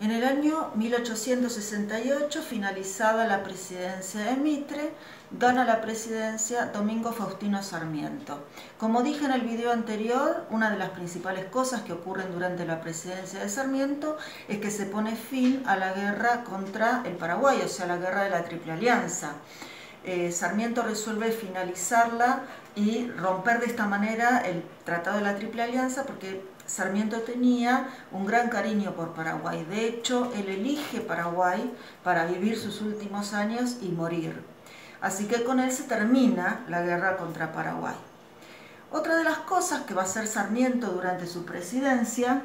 En el año 1868, finalizada la presidencia de Mitre, gana la presidencia Domingo Faustino Sarmiento. Como dije en el video anterior, una de las principales cosas que ocurren durante la presidencia de Sarmiento es que se pone fin a la guerra contra el Paraguay, o sea, la guerra de la Triple Alianza. Sarmiento resuelve finalizarla y romper de esta manera el Tratado de la Triple Alianza porque Sarmiento tenía un gran cariño por Paraguay. De hecho, él elige Paraguay para vivir sus últimos años y morir. Así que con él se termina la guerra contra Paraguay. Otra de las cosas que va a hacer Sarmiento durante su presidencia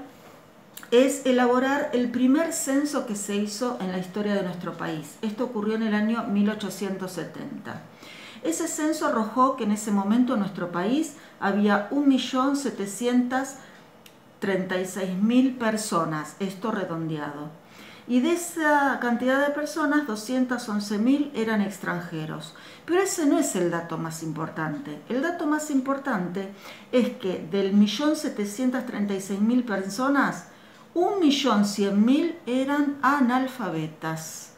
es elaborar el primer censo que se hizo en la historia de nuestro país. Esto ocurrió en el año 1870. Ese censo arrojó que en ese momento en nuestro país había 1.736.000 personas, esto redondeado. Y de esa cantidad de personas, 211.000 eran extranjeros. Pero ese no es el dato más importante. El dato más importante es que del 1.736.000 personas, 1.100.000 eran analfabetas.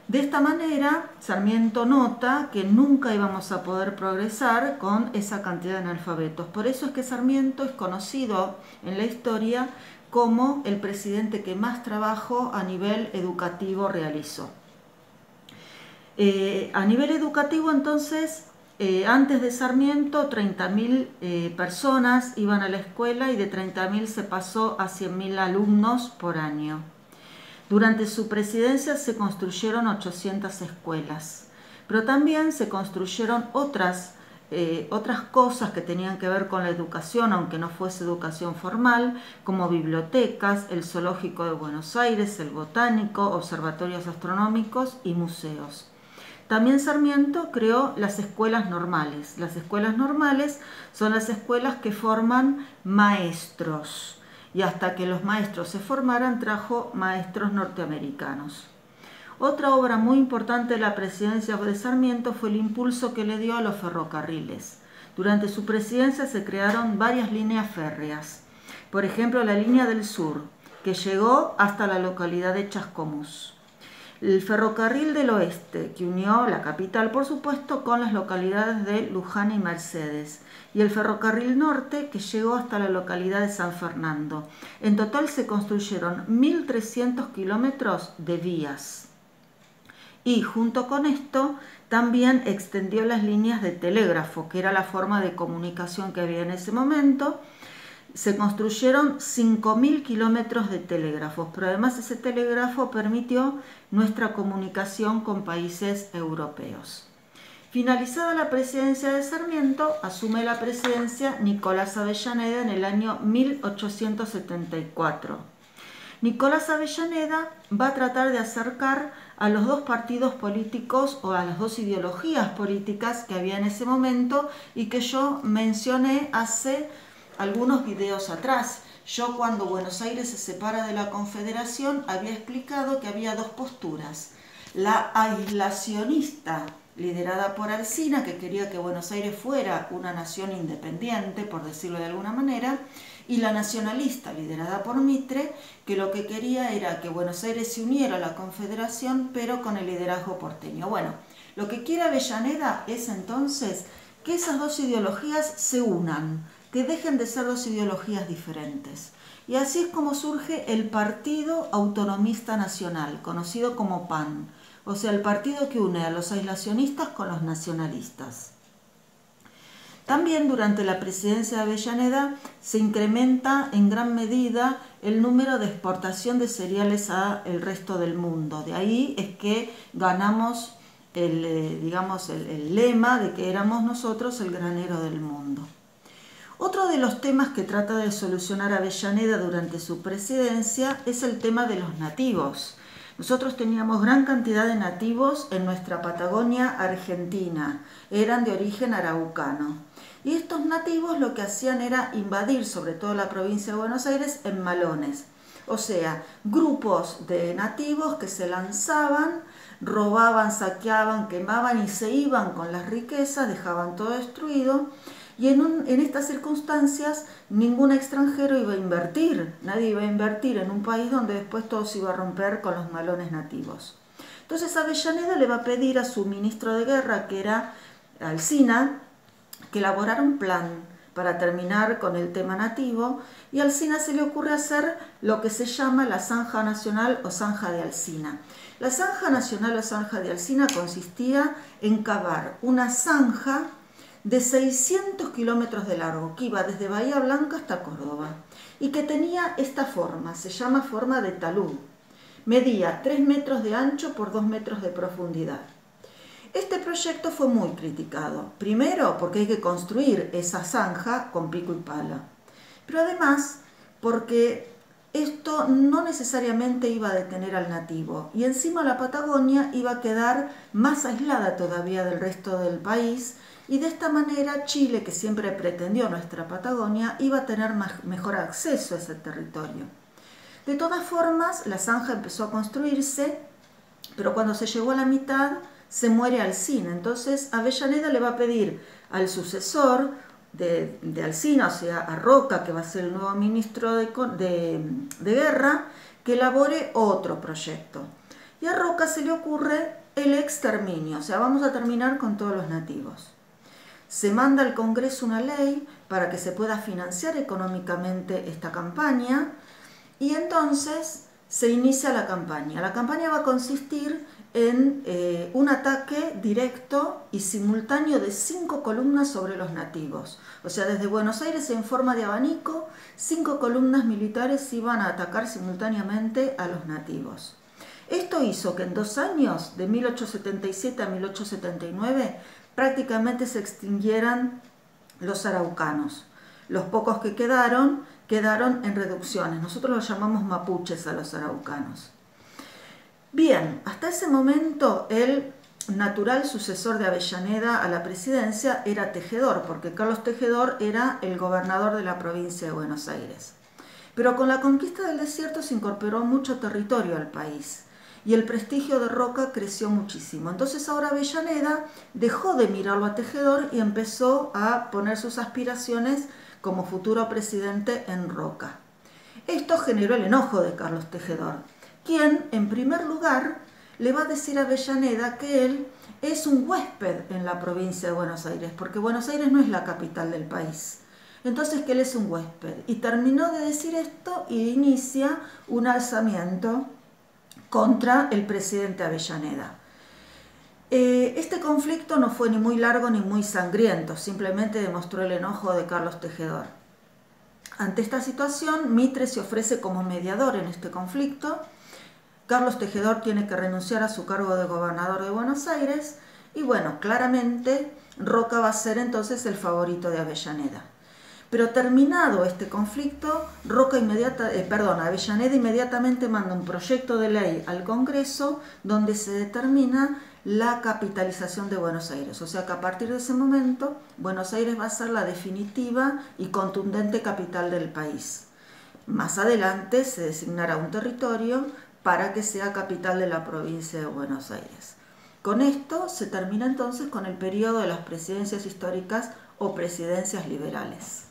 De esta manera, Sarmiento nota que nunca íbamos a poder progresar con esa cantidad de analfabetos. Por eso es que Sarmiento es conocido en la historia como el presidente que más trabajo a nivel educativo realizó. A nivel educativo, entonces, antes de Sarmiento, 30.000 personas iban a la escuela y de 30.000 se pasó a 100.000 alumnos por año. Durante su presidencia se construyeron 800 escuelas, pero también se construyeron otras cosas que tenían que ver con la educación, aunque no fuese educación formal, como bibliotecas, el Zoológico de Buenos Aires, el Botánico, observatorios astronómicos y museos. También Sarmiento creó las escuelas normales. Las escuelas normales son las escuelas que forman maestros. Y hasta que los maestros se formaran, trajo maestros norteamericanos. Otra obra muy importante de la presidencia de Sarmiento fue el impulso que le dio a los ferrocarriles. Durante su presidencia se crearon varias líneas férreas. Por ejemplo, la línea del sur, que llegó hasta la localidad de Chascomús. El ferrocarril del oeste, que unió la capital, por supuesto, con las localidades de Luján y Mercedes. Y el ferrocarril norte, que llegó hasta la localidad de San Fernando. En total se construyeron 1.300 kilómetros de vías. Y junto con esto también extendió las líneas de telégrafo, que era la forma de comunicación que había en ese momento. Se construyeron 5.000 kilómetros de telégrafos, pero además ese telégrafo permitió nuestra comunicación con países europeos. Finalizada la presidencia de Sarmiento, asume la presidencia Nicolás Avellaneda en el año 1874. Nicolás Avellaneda va a tratar de acercar a los dos partidos políticos o a las dos ideologías políticas que había en ese momento y que yo mencioné hace algunos videos atrás. Yo, cuando Buenos Aires se separa de la Confederación, había explicado que había dos posturas. La aislacionista, liderada por Alsina, que quería que Buenos Aires fuera una nación independiente, por decirlo de alguna manera, y la nacionalista, liderada por Mitre, que lo que quería era que Buenos Aires se uniera a la Confederación, pero con el liderazgo porteño. Bueno, lo que quiere Avellaneda es entonces que esas dos ideologías se unan, que dejen de ser dos ideologías diferentes. Y así es como surge el Partido Autonomista Nacional, conocido como PAN, o sea, el partido que une a los aislacionistas con los nacionalistas. También durante la presidencia de Avellaneda se incrementa en gran medida el número de exportación de cereales al resto del mundo. De ahí es que ganamos el lema de que éramos nosotros el granero del mundo. Otro de los temas que trata de solucionar Avellaneda durante su presidencia es el tema de los nativos. Nosotros teníamos gran cantidad de nativos en nuestra Patagonia argentina, eran de origen araucano. Y estos nativos lo que hacían era invadir sobre todo la provincia de Buenos Aires en malones. O sea, grupos de nativos que se lanzaban, robaban, saqueaban, quemaban y se iban con las riquezas, dejaban todo destruido. Y en estas circunstancias ningún extranjero iba a invertir, nadie iba a invertir en un país donde después todo se iba a romper con los malones nativos. Entonces Avellaneda le va a pedir a su ministro de guerra, que era Alsina, que elaborara un plan para terminar con el tema nativo, y a Alsina se le ocurre hacer lo que se llama la Zanja Nacional o Zanja de Alsina. La Zanja Nacional o Zanja de Alsina consistía en cavar una zanja de 600 kilómetros de largo, que iba desde Bahía Blanca hasta Córdoba, y que tenía esta forma, se llama forma de talud. Medía 3 metros de ancho por 2 metros de profundidad. Este proyecto fue muy criticado, primero porque hay que construir esa zanja con pico y pala, pero además porque esto no necesariamente iba a detener al nativo, y encima la Patagonia iba a quedar más aislada todavía del resto del país, y de esta manera Chile, que siempre pretendió nuestra Patagonia, iba a tener mejor acceso a ese territorio. De todas formas, la zanja empezó a construirse, pero cuando se llegó a la mitad se muere Alsina. Entonces Avellaneda le va a pedir al sucesor de Alsina, o sea, a Roca, que va a ser el nuevo ministro de guerra, que elabore otro proyecto. Y a Roca se le ocurre el exterminio, o sea, vamos a terminar con todos los nativos. Se manda al Congreso una ley para que se pueda financiar económicamente esta campaña, y entonces se inicia la campaña. La campaña va a consistir en un ataque directo y simultáneo de 5 columnas sobre los nativos. O sea, desde Buenos Aires, en forma de abanico, 5 columnas militares iban a atacar simultáneamente a los nativos. Esto hizo que en 2 años, de 1877 a 1879, prácticamente se extinguieran los araucanos. Los pocos que quedaron en reducciones. Nosotros los llamamos mapuches a los araucanos. Bien, hasta ese momento el natural sucesor de Avellaneda a la presidencia era Tejedor, porque Carlos Tejedor era el gobernador de la provincia de Buenos Aires. Pero con la conquista del desierto se incorporó mucho territorio al país y el prestigio de Roca creció muchísimo. Entonces ahora Avellaneda dejó de mirarlo a Tejedor y empezó a poner sus aspiraciones como futuro presidente en Roca. Esto generó el enojo de Carlos Tejedor, quien en primer lugar le va a decir a Avellaneda que él es un huésped en la provincia de Buenos Aires, porque Buenos Aires no es la capital del país. Entonces que él es un huésped. Y terminó de decir esto y inicia un alzamiento contra el presidente Avellaneda. Este conflicto no fue ni muy largo ni muy sangriento, simplemente demostró el enojo de Carlos Tejedor. Ante esta situación, Mitre se ofrece como mediador en este conflicto. Carlos Tejedor tiene que renunciar a su cargo de gobernador de Buenos Aires y bueno, claramente Roca va a ser entonces el favorito de Avellaneda. Pero terminado este conflicto, Avellaneda inmediatamente manda un proyecto de ley al Congreso donde se determina la capitalización de Buenos Aires. O sea que a partir de ese momento, Buenos Aires va a ser la definitiva y contundente capital del país. Más adelante se designará un territorio para que sea capital de la provincia de Buenos Aires. Con esto se termina entonces con el periodo de las presidencias históricas o presidencias liberales.